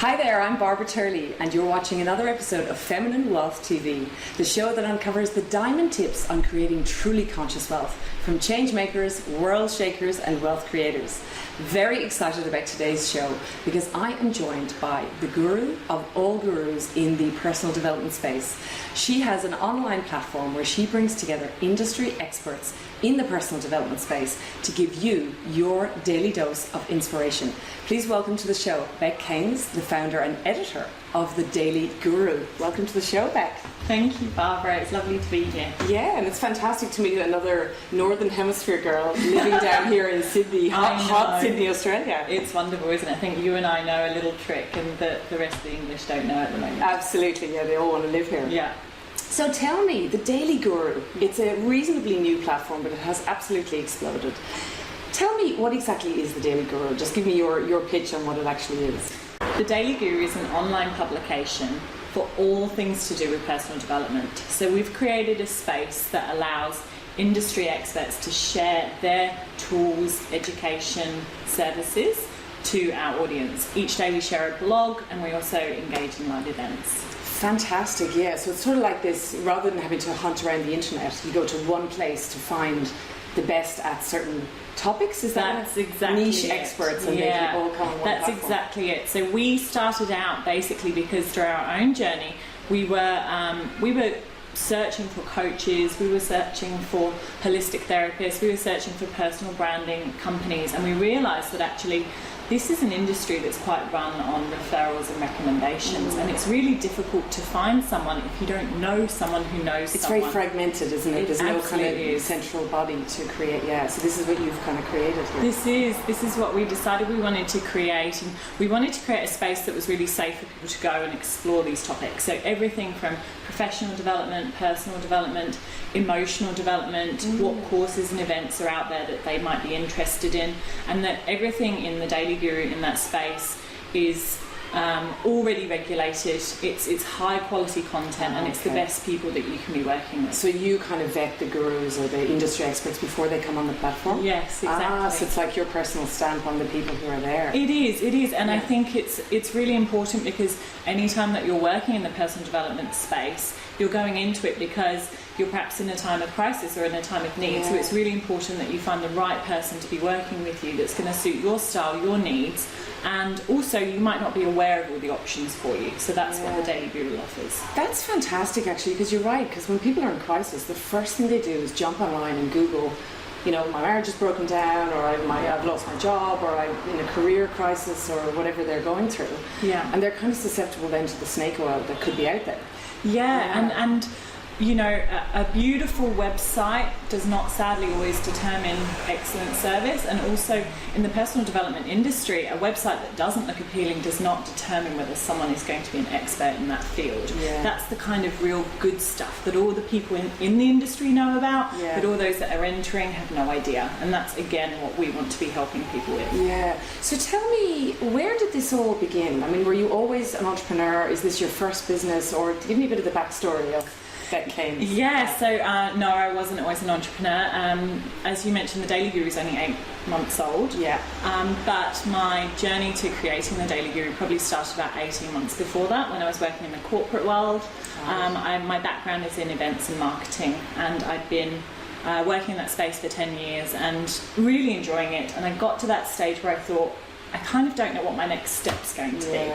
Hi there, I'm Barbara Turley, and you're watching another episode of Feminine Wealth TV, the show that uncovers the diamond tips on creating truly conscious wealth from change makers, world shakers, and wealth creators. Very excited about today's show because I am joined by the guru of all gurus in the personal development space. She has an online platform where she brings together industry experts in the personal development space to give you your daily dose of inspiration. Please welcome to the show Bec Caines, the founder and editor of The Daily Guru. Welcome to the show, Bec. Thank you, Barbara. It's lovely to be here. Yeah, and it's fantastic to meet another Northern Hemisphere girl living down here in Sydney, hot Sydney, Australia. It's wonderful, isn't it? I think you and I know a little trick and the rest of the English don't know at the moment. Absolutely, yeah, they all want to live here. Yeah. So tell me, The Daily Guru, it's a reasonably new platform, but it has absolutely exploded. Tell me, what exactly is The Daily Guru? Just give me your pitch on what it actually is. The Daily Guru is an online publication for all things to do with personal development. So we've created a space that allows industry experts to share their tools, education, services to our audience. Each day we share a blog and we also engage in live events. Fantastic, yeah. So it's sort of like this, rather than having to hunt around the internet, you go to one place to find the best at certain topics. Is that That's exactly niche it. experts and Yeah, they can all come on one that's platform. exactly it. So we started out basically because through our own journey we were searching for coaches, we were searching for holistic therapists, we were searching for personal branding companies, and we realised that actually this is an industry that's quite run on referrals and recommendations, and it's really difficult to find someone if you don't know someone who knows It's someone. very fragmented, isn't it? There's no kind of central body to create. Yeah, so this is what you've kind of created here. This is what we decided we wanted to create, and we wanted to create a space that was really safe for people to go and explore these topics. So everything from professional development, personal development, emotional development, what courses and events are out there that they might be interested in, and that everything in the Daily Guru in that space is already regulated. It's high quality content, and it's the best people that you can be working with. So you kind of vet the gurus or the industry experts before they come on the platform? Yes, exactly. So it's like your personal stamp on the people who are there. It is, and Yeah. I think it's really important because anytime that you're working in the personal development space, you're going into it because you're perhaps in a time of crisis or in a time of need. Yeah. So it's really important that you find the right person to be working with you that's going to suit your style, your needs, and also you might not be aware of all the options for you. So that's what the Daily Guru offers. That's fantastic, actually, because you're right. Because when people are in crisis, the first thing they do is jump online and Google, you know, my marriage is broken down, or I've lost my job, or I'm in a career crisis, or whatever they're going through. Yeah. And they're kind of susceptible then to the snake oil that could be out there. Yeah. And you know, a beautiful website does not sadly always determine excellent service, and also in the personal development industry, a website that doesn't look appealing does not determine whether someone is going to be an expert in that field. Yeah. That's the kind of real good stuff that all the people in the industry know about, but all those that are entering have no idea, and that's again what we want to be helping people with. Yeah. So tell me, where did this all begin? I mean, were you always an entrepreneur? Is this your first business? Or give me a bit of the backstory of Bec Caines. Yeah, so no, I wasn't always an entrepreneur. As you mentioned, the Daily Guru is only 8 months old. Yeah. But my journey to creating the Daily Guru probably started about 18 months before that, when I was working in the corporate world. My background is in events and marketing, and I'd been working in that space for 10 years and really enjoying it. And I got to that stage where I thought, I kind of don't know what my next step's going to be.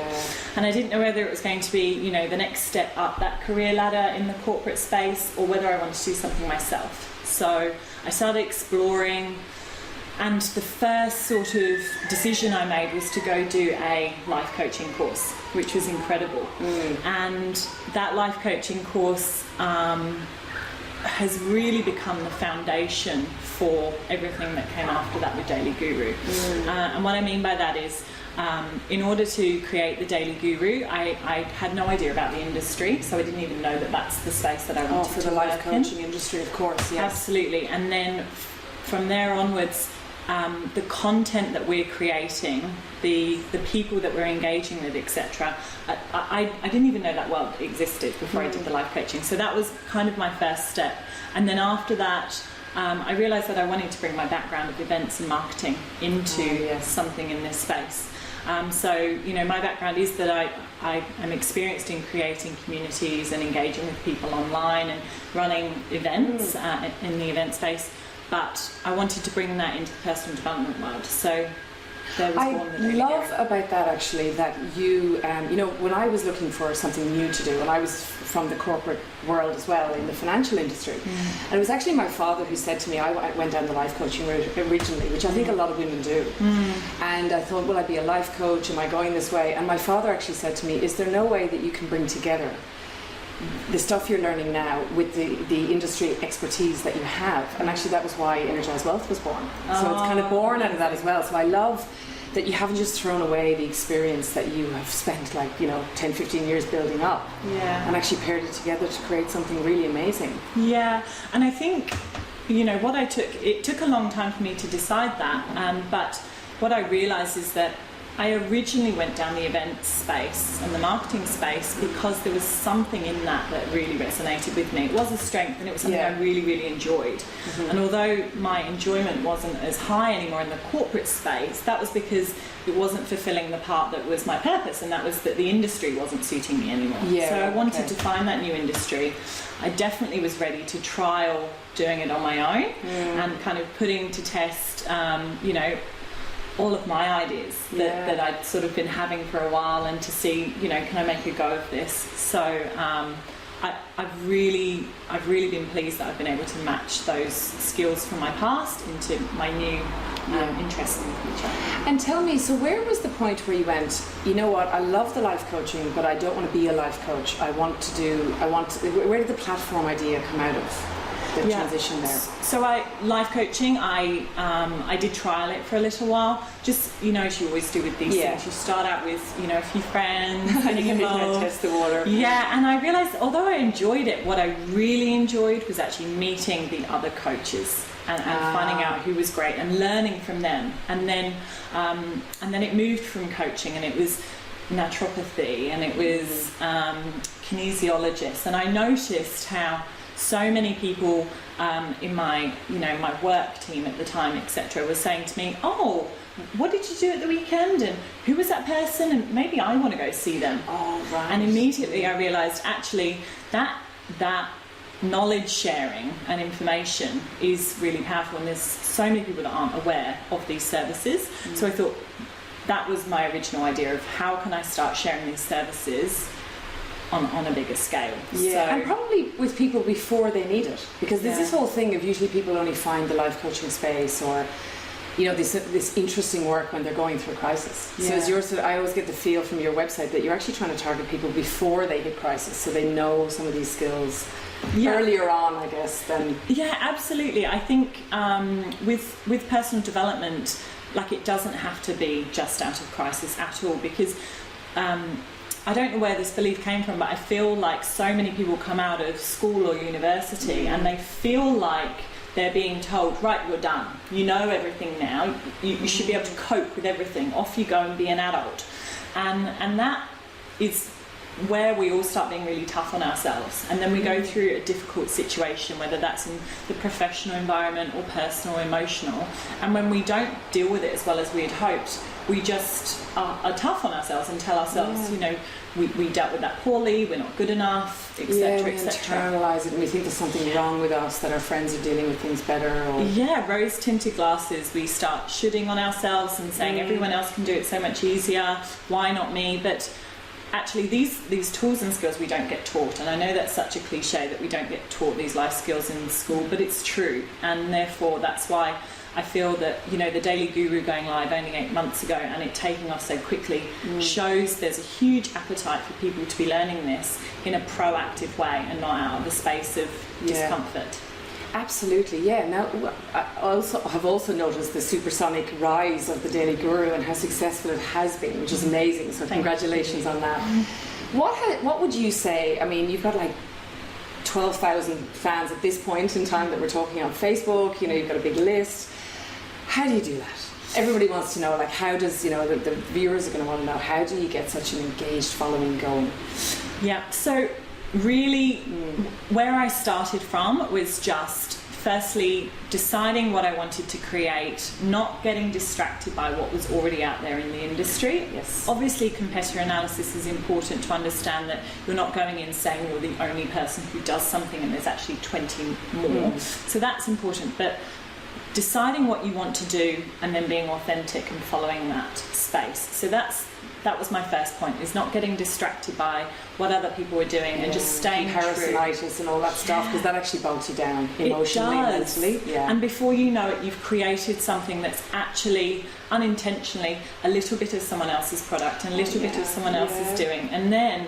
And I didn't know whether it was going to be, you know, the next step up that career ladder in the corporate space, or whether I wanted to do something myself. So I started exploring, and the first sort of decision I made was to go do a life coaching course, which was incredible. And that life coaching course has really become the foundation for everything that came after that with Daily Guru. And what I mean by that is, in order to create the Daily Guru, I had no idea about the industry, so I didn't even know that that's the space that I wanted to work in. For the life coaching industry, of course, yes. Absolutely. And then from there onwards, the content that we're creating, the people that we're engaging with, etc. I didn't even know that world existed before I did the life coaching. So that was kind of my first step. And then after that, I realised that I wanted to bring my background of events and marketing into something in this space. So, you know, my background is that I am experienced in creating communities and engaging with people online and running events in the event space, but I wanted to bring that into the personal development world. So there was born the Daily love Guru. about that actually, that you, you know, when I was looking for something new to do, and I was from the corporate world as well, in the financial industry, and it was actually my father who said to me, I went down the life coaching route originally, which I think a lot of women do, and I thought, will I be a life coach, am I going this way? And my father actually said to me, is there no way that you can bring together the stuff you're learning now with the industry expertise that you have? And actually that was why Energized Wealth was born. So it's kind of born out of that as well. So I love that you haven't just thrown away the experience that you have spent, like, you know, 10, 15 years building up, and actually paired it together to create something really amazing. Yeah, and I think, you know, it took a long time for me to decide that, but what I realised is that I originally went down the event space and the marketing space because there was something in that really resonated with me. It was a strength and it was something I really, really enjoyed. And although my enjoyment wasn't as high anymore in the corporate space, that was because it wasn't fulfilling the part that was my purpose, and that was that the industry wasn't suiting me anymore. So I wanted to find that new industry. I definitely was ready to trial doing it on my own and kind of putting to test, you know, all of my ideas that I'd sort of been having for a while, and to see, you know, can I make a go of this? So I've really been pleased that I've been able to match those skills from my past into my new interests in the future. And tell me, so where was the point where you went, you know what, I love the life coaching, but I don't want to be a life coach. Where did the platform idea come out of? The transition there. So life coaching, I did trial it for a little while. Just, you know, as you always do with these things, you start out with, you know, a few friends, getting involved, test the water. Yeah, and I realised, although I enjoyed it, what I really enjoyed was actually meeting the other coaches and finding out who was great and learning from them. And then it moved from coaching, and it was naturopathy, and it was kinesiologists, and I noticed how so many people in my work team at the time, etc., was saying to me, oh, what did you do at the weekend, and who was that person, and maybe I want to go see them. And immediately I realised actually that knowledge sharing and information is really powerful, and there's so many people that aren't aware of these services. So I thought that was my original idea of how can I start sharing these services on a bigger scale. And probably with people before they need it, because there's this whole thing of usually people only find the life coaching space, or, you know, this interesting work when they're going through a crisis. So as yours, I always get the feel from your website that you're actually trying to target people before they hit crisis, so they know some of these skills earlier on, I guess, than... Yeah, absolutely. I think with personal development, like, it doesn't have to be just out of crisis at all, because I don't know where this belief came from, but I feel like so many people come out of school or university and they feel like they're being told, right, you're done. You know everything now. You should be able to cope with everything. Off you go and be an adult. And that is where we all start being really tough on ourselves, and then we go through a difficult situation, whether that's in the professional environment or personal or emotional, and when we don't deal with it as well as we had hoped, we just are tough on ourselves and tell ourselves, you know, we dealt with that poorly, we're not good enough, etc., etc. Internalise it, and we think there's something wrong with us, that our friends are dealing with things better. Or... rose tinted glasses. We start shooting on ourselves and saying everyone else can do it so much easier, why not me? But actually these tools and skills we don't get taught, and I know that's such a cliche that we don't get taught these life skills in school, but it's true, and therefore that's why I feel that, you know, the Daily Guru going live only 8 months ago and it taking off so quickly shows there's a huge appetite for people to be learning this in a proactive way and not out of the space of discomfort. Absolutely, yeah. Now, I have also noticed the supersonic rise of the Daily Guru and how successful it has been, which is amazing. So congratulations on that. What would you say? I mean, you've got like 12,000 fans at this point in time that we're talking on Facebook. You know, you've got a big list. How do you do that? Everybody wants to know, like, how does, you know, the viewers are going to want to know, how do you get such an engaged following going? Yeah, so really where I started from was just firstly, deciding what I wanted to create, not getting distracted by what was already out there in the industry. Yes. Obviously, competitor analysis is important to understand that you're not going in saying you're the only person who does something and there's actually 20 more. So that's important. But deciding what you want to do and then being authentic and following that space. So that was my first point, is not getting distracted by what other people were doing and just staying true. Comparisonitis and all that stuff, because that actually bogs you down emotionally, mentally. Yeah. And before you know it, you've created something that's actually unintentionally a little bit of someone else's product and a little bit of someone else's doing. And then,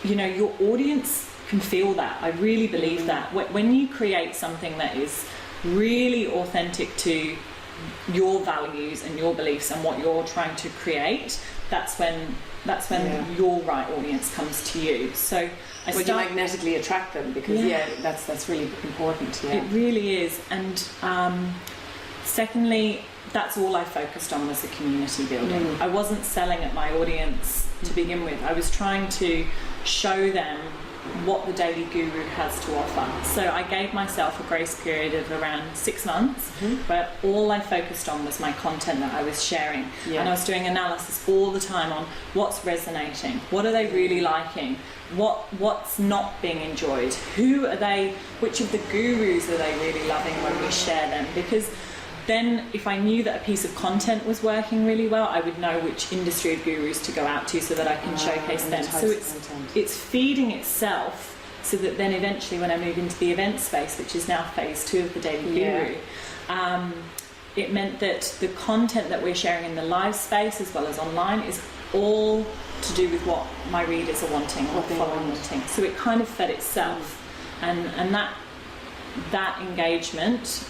you know, your audience can feel that. I really believe that. When you create something that is really authentic to your values and your beliefs and what you're trying to create, that's when your right audience comes to you. So you magnetically attract them, because that's really important. It really is. And secondly, that's all I focused on was the community building. I wasn't selling at my audience to begin with. I was trying to show them what the Daily Guru has to offer. So I gave myself a grace period of around 6 months where all I focused on was my content that I was sharing. And I was doing analysis all the time on what's resonating, what are they really liking, what's not being enjoyed, who are they, which of the gurus are they really loving when we share them. Because then if I knew that a piece of content was working really well, I would know which industry of gurus to go out to so that I can showcase them. So it's feeding itself, so that then eventually when I move into the event space, which is now phase 2 of the Daily Guru, it meant that the content that we're sharing in the live space as well as online is all to do with what my readers are wanting, what they're wanting. So it kind of fed itself. And that engagement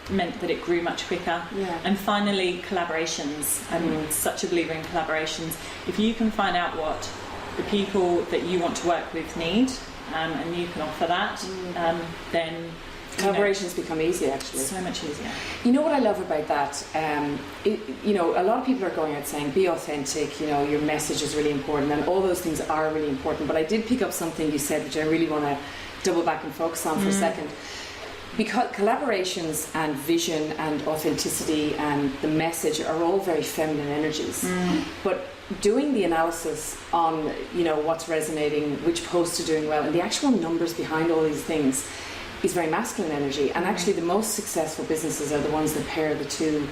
meant that it grew much quicker. And finally, collaborations. I'm such a believer in collaborations. If you can find out what the people that you want to work with need, and you can offer that, then collaborations become easy, actually. So much easier. You know what I love about that? You know, a lot of people are going out saying, be authentic, you know, your message is really important, and all those things are really important. But I did pick up something you said, which I really want to double back and focus on for a second. Because collaborations and vision and authenticity and the message are all very feminine energies. But doing the analysis on, you know, what's resonating, which posts are doing well, and the actual numbers behind all these things is very masculine energy. And actually the most successful businesses are the ones that pair the two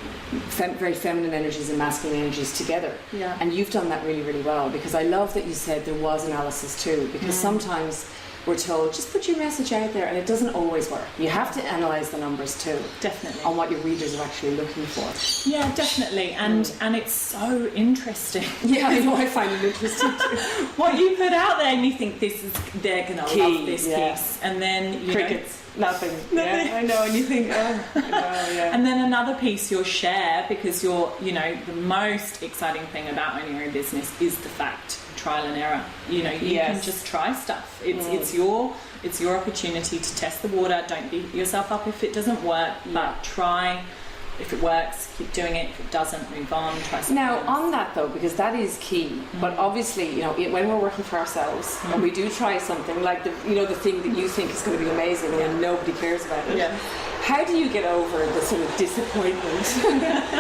very feminine energies and masculine energies together. And you've done that really, really well, because I love that you said there was analysis too, because sometimes we're told, just put your message out there, and it doesn't always work. You have to analyse the numbers too. Definitely. On what your readers are actually looking for. Yeah, definitely. And it's so interesting. Yeah, I know, I find it interesting too. What you put out there, and you think they're going to love this piece. And then, you crickets. Nothing. Yeah, I know, and you think, And then another piece you'll share, because you're, you know, the most exciting thing about owning your own business is the fact, trial and error. You know, you can just try stuff. It's your opportunity to test the water. Don't beat yourself up if it doesn't work, but try. If it works, keep doing it. If it doesn't, move on, try something else. On that though, because that is key, but obviously, you know, when we're working for ourselves and we do try something like the thing that you think is going to be amazing and nobody cares about it, how do you get over the sort of disappointment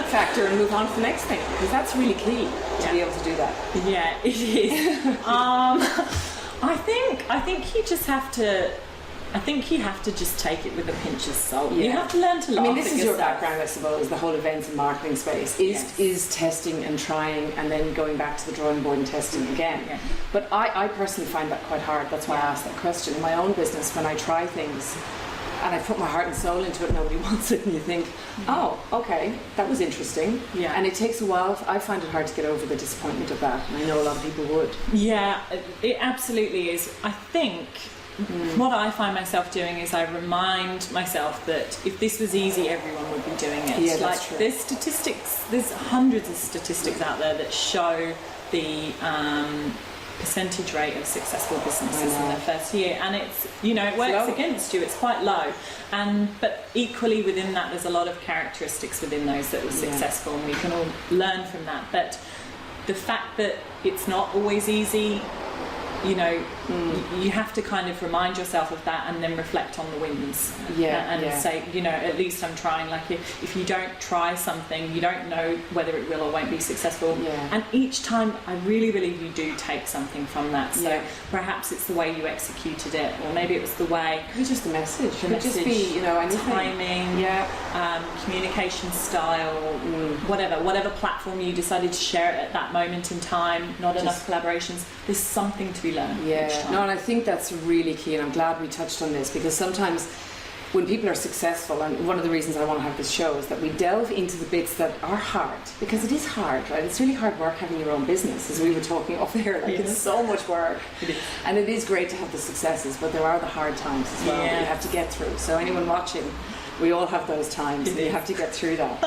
factor and move on to the next thing? Because that's really key to be able to do that. Yeah, it is. I think you just have to. I think you have to just take it with a pinch of salt. You have to learn to laugh. I mean, this is your background, I suppose, the whole events and marketing space is testing and trying and then going back to the drawing board and testing again. But I personally find that quite hard. That's why I asked that question. In my own business, when I try things and I put my heart and soul into it, nobody wants it, and you think, oh, okay, that was interesting. And it takes a while. I find it hard to get over the disappointment of that, and I know a lot of people would. Yeah, it absolutely is. I think what I find myself doing is I remind myself that if this was easy, everyone would be doing it. Yeah, that's true. There's statistics, there's hundreds of statistics out there that show the percentage rate of successful businesses in their first year, and it's, you know, it works against you. It's quite low, but equally within that, there's a lot of characteristics within those that were successful, and we can all learn from that. But the fact that it's not always easy you know, you have to kind of remind yourself of that and then reflect on the wins. And say, you know, at least I'm trying. Like if you don't try something, you don't know whether it will or won't be successful. And each time, I really believe you do take something from that. So perhaps it's the way you executed it, or maybe it was the way. It was just the message. It could just be, you know, anything. Timing, communication style, whatever platform you decided to share it at that moment in time. Not enough collaborations. There's something to be learned. No, and I think that's really key, and I'm glad we touched on this, because sometimes when people are successful, and one of the reasons I want to have this show is that we delve into the bits that are hard, because it is hard, right? It's really hard work having your own business, as we were talking off there. Like, it's so much work. And it is great to have the successes, but there are the hard times as well that you have to get through. So anyone watching, we all have those times, and you have to get through that.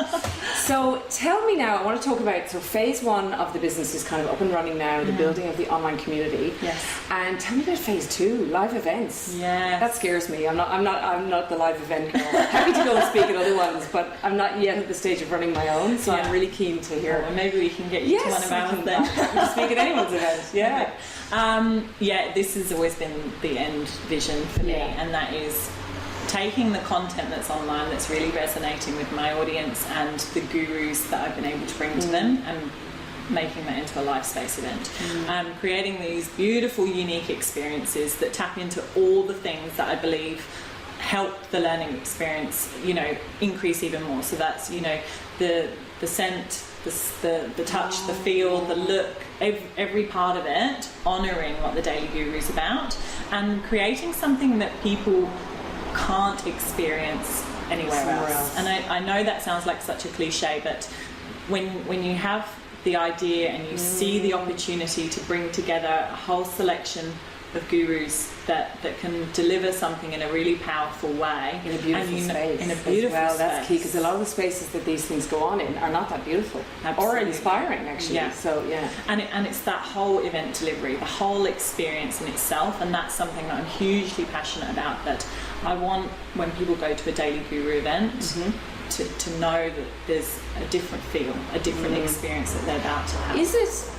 So tell me now, I want to talk about, so phase one of the business is kind of up and running now, the building of the online community. And tell me about phase two, live events. That scares me. I'm not the live event girl. Happy to go and speak at other ones, but I'm not yet at the stage of running my own, so I'm really keen to hear. Well, maybe we can get you to one of ours then. Happy to speak at anyone's event. This has always been the end vision for me, and that is taking the content that's online that's really resonating with my audience and the gurus that I've been able to bring to them, and making that into a live space event. Creating these beautiful, unique experiences that tap into all the things that I believe help the learning experience, you know, increase even more. So that's, you know, the scent, the touch, the feel, the look, every part of it, honouring what the Daily Guru is about, and creating something that people can't experience anywhere else. And I know that sounds like such a cliche, but when you have the idea and you see the opportunity to bring together a whole selection of gurus that can deliver something in a really powerful way, in a beautiful space, in a beautiful space. That's key, because a lot of the spaces that these things go on in are not that beautiful or inspiring, actually. And it's that whole event delivery, the whole experience in itself, and that's something that I'm hugely passionate about, that I want when people go to a Daily Guru event to know that there's a different feel, a different experience that they're about to have. Is it,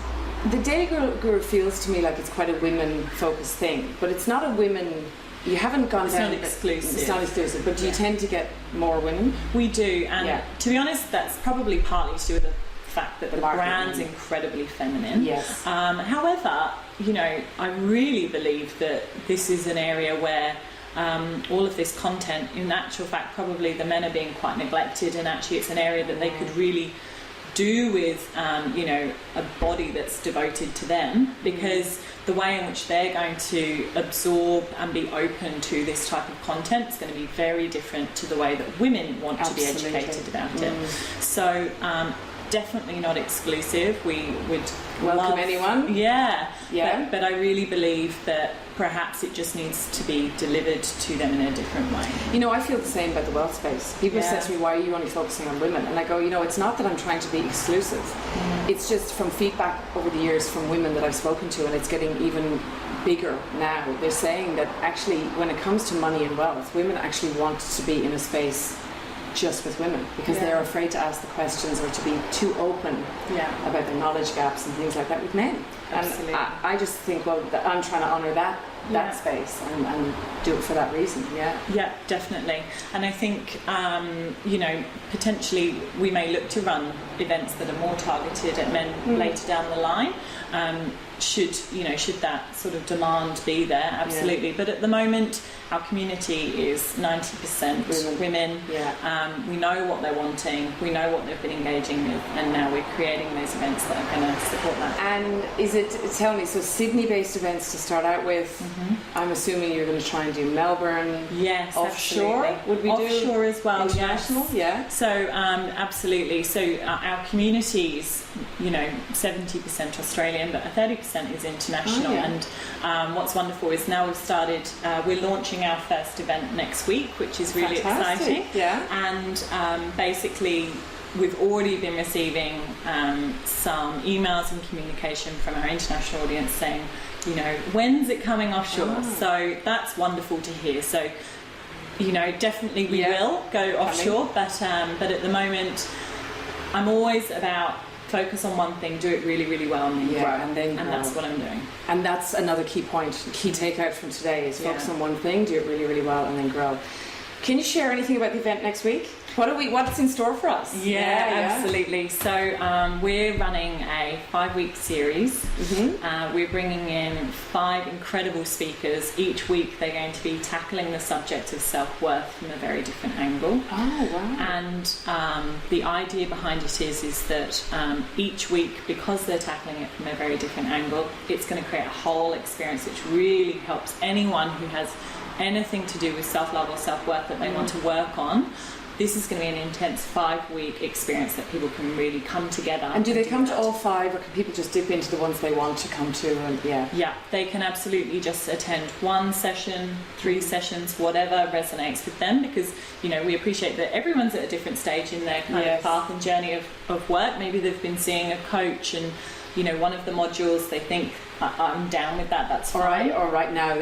the Daily Guru feels to me like it's quite a women-focused thing, but it's not a women. You haven't gone it's down. Not exclusive. It's not exclusive, but do you tend to get more women? We do, and to be honest, that's probably partly to do with the fact that the brand's incredibly feminine. However, you know, I really believe that this is an area where all of this content, in actual fact, probably the men are being quite neglected, and actually it's an area that they could really do with, you know, a body that's devoted to them, because the way in which they're going to absorb and be open to this type of content is going to be very different to the way that women want to be educated about it. So definitely not exclusive. We would welcome anyone. But I really believe that perhaps it just needs to be delivered to them in a different way. You know, I feel the same about the wealth space. People say to me, why are you only focusing on women? And I go, you know, it's not that I'm trying to be exclusive. It's just from feedback over the years from women that I've spoken to, and it's getting even bigger now. They're saying that actually when it comes to money and wealth, women actually want to be in a space just with women, because they're afraid to ask the questions or to be too open about their knowledge gaps and things like that with men. Absolutely. And I just think, well, I'm trying to honour that space and do it for that reason. Yeah, definitely. And I think, you know, potentially we may look to run events that are more targeted at men later down the line. Should that sort of demand be there, absolutely. But at the moment, our community is 90% women. We know what they're wanting, we know what they've been engaging with, and now we're creating these events that are going to support that. And is it, tell me, so Sydney-based events to start out with? I'm assuming you're going to try and do Melbourne. Yes, offshore. Absolutely. Would we do offshore as well? International, So absolutely. So our communities, you know, 70% Australian, but 30% is international. And what's wonderful is now we've started. We're launching our first event next week, which is really exciting. And basically, we've already been receiving some emails and communication from our international audience saying, you know, when's it coming offshore? So that's wonderful to hear. So, you know, definitely we will go offshore, but at the moment, I'm always about focus on one thing, do it really, really well, and then grow. And that's what I'm doing. And that's another key point, key takeout from today is focus on one thing, do it really, really well, and then grow. Can you share anything about the event next week? What's in store for us? Yeah, absolutely. So we're running a 5-week series. We're bringing in 5 incredible speakers. Each week they're going to be tackling the subject of self-worth from a very different angle. Oh, wow. And the idea behind it is that each week, because they're tackling it from a very different angle, it's going to create a whole experience which really helps anyone who has anything to do with self-love or self-worth that they want to work on. This is going to be an intense 5-week experience that people can really come together. And do they come to all 5, or can people just dip into the ones they want to come to? And yeah, they can absolutely just attend 1 session, 3 sessions, whatever resonates with them, because we appreciate that everyone's at a different stage in their kind of path and journey of work. Maybe they've been seeing a coach, and one of the modules they think, I'm down with that, that's fine. Or right now,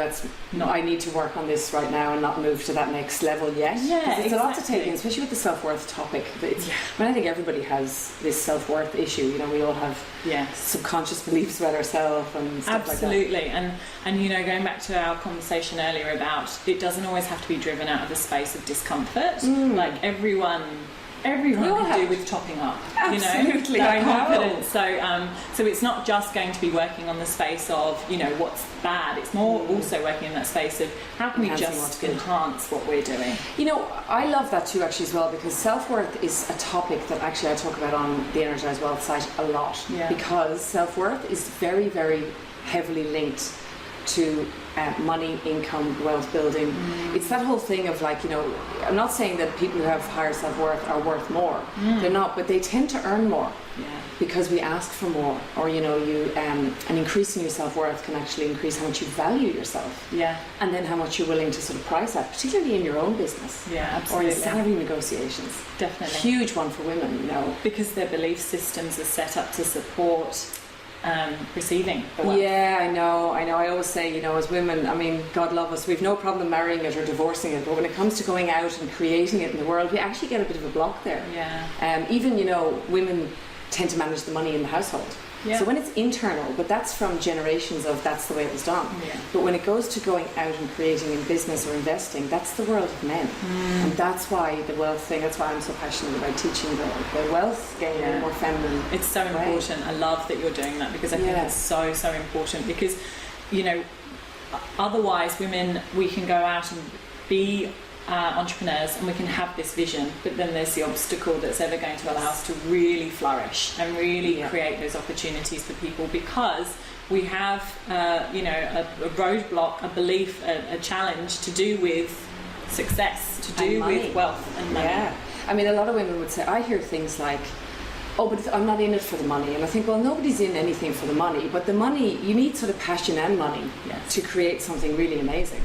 I need to work on this right now and not move to that next level yet. Yeah, it's a lot to take in, especially with the self-worth topic. I think everybody has this self-worth issue. We all have subconscious beliefs about ourselves and stuff Absolutely. like that. And going back to our conversation earlier about it doesn't always have to be driven out of a space of discomfort. Like everyone can do with topping up. Absolutely, that confidence. So it's not just going to be working on the space of what's bad. It's more also working in that space of how can we just enhance what we're doing. I love that too, actually, as well, because self-worth is a topic that actually I talk about on the Energized Wealth site a lot. Because self-worth is very, very heavily linked to money, income, wealth building. It's that whole thing of I'm not saying that people who have higher self-worth are worth more. They're not, but they tend to earn more because we ask for more. Or and increasing your self-worth can actually increase how much you value yourself. And then how much you're willing to sort of price at, particularly in your own business. Absolutely. Or in salary negotiations. Definitely. Huge one for women, because their belief systems are set up to support receiving the wealth. I know. I always say, as women, God love us, we've no problem marrying it or divorcing it, but when it comes to going out and creating it in the world, we actually get a bit of a block there. Even women tend to manage the money in the household. So when it's internal, but that's from generations of that's the way it was done. But when it goes to going out and creating in business or investing, that's the world of men. And that's why the wealth thing, that's why I'm so passionate about teaching the wealth game in a more feminine. It's so important. I love that you're doing that, because I think it's so, so important, because, otherwise women, we can go out and be entrepreneurs and we can have this vision, but then there's the obstacle that's ever going to allow us to really flourish and really create those opportunities for people, because we have a roadblock, a belief, a challenge to do with success, to do with wealth and money. A lot of women would say, I hear things like, but I'm not in it for the money. And I think, well, nobody's in anything for the money, but the money, you need sort of passion and money to create something really amazing.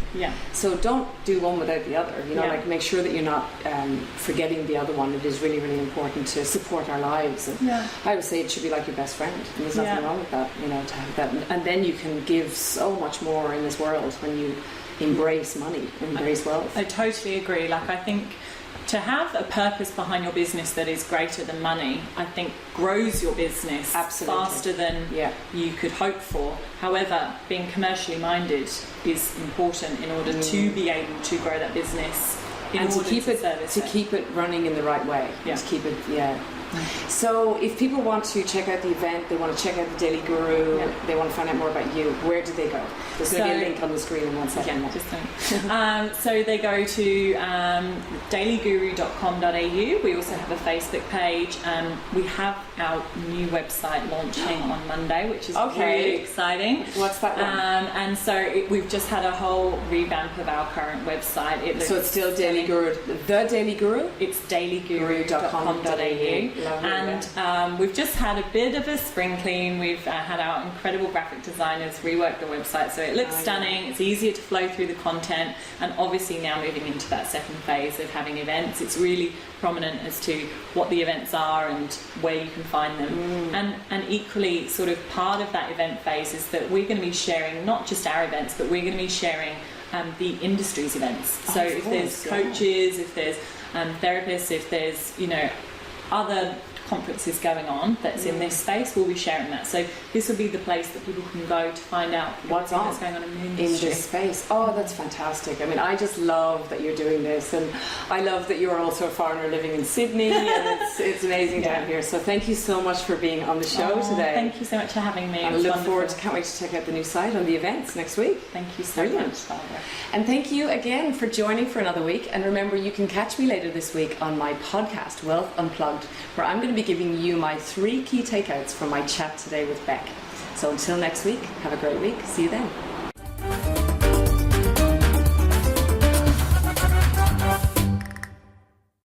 So don't do one without the other, make sure that you're not forgetting the other one. It is really, really important to support our lives. And I would say it should be like your best friend. And there's nothing wrong with that, to have that. And then you can give so much more in this world when you embrace money, embrace wealth. I totally agree. I think to have a purpose behind your business that is greater than money, I think grows your business faster than you could hope for. However, being commercially minded is important in order to be able to grow that business and to keep it running in the right way. To keep it, So if people want to check out the event, they want to check out the Daily Guru, they want to find out more about you, where do they go? There's going to be a link on the screen in 1 second. So they go to dailyguru.com.au. We also have a Facebook page. We have our new website launching on Monday, which is really exciting. What's that one? And so we've just had a whole revamp of our current website. So it's still Daily Guru, the Daily Guru? It's dailyguru.com.au. And we've just had a bit of a spring clean. We've had our incredible graphic designers rework the website so it looks stunning. It's easier to flow through the content, and obviously now moving into that second phase of having events, it's really prominent as to what the events are and where you can find them. And equally, sort of part of that event phase is that we're going to be sharing not just our events, but we're going to be sharing the industry's events. So if there's coaches, if there's therapists, if there's other conferences going on that's in this space, we'll be sharing that. So this will be the place that people can go to find out what's going on in the industry. In this space. Oh, that's fantastic. I mean, I just love that you're doing this, and I love that you're also a foreigner living in Sydney, and it's amazing down here. So thank you so much for being on the show today. Thank you so much for having me. I look forward to, can't wait to check out the new site on the events next week. Thank you so much, Barbara. And thank you again for joining for another week. And remember, you can catch me later this week on my podcast, Wealth Unplugged, where I'm going to be giving you my 3 key takeouts from my chat today with Bec. So until next week, have a great week. See you then.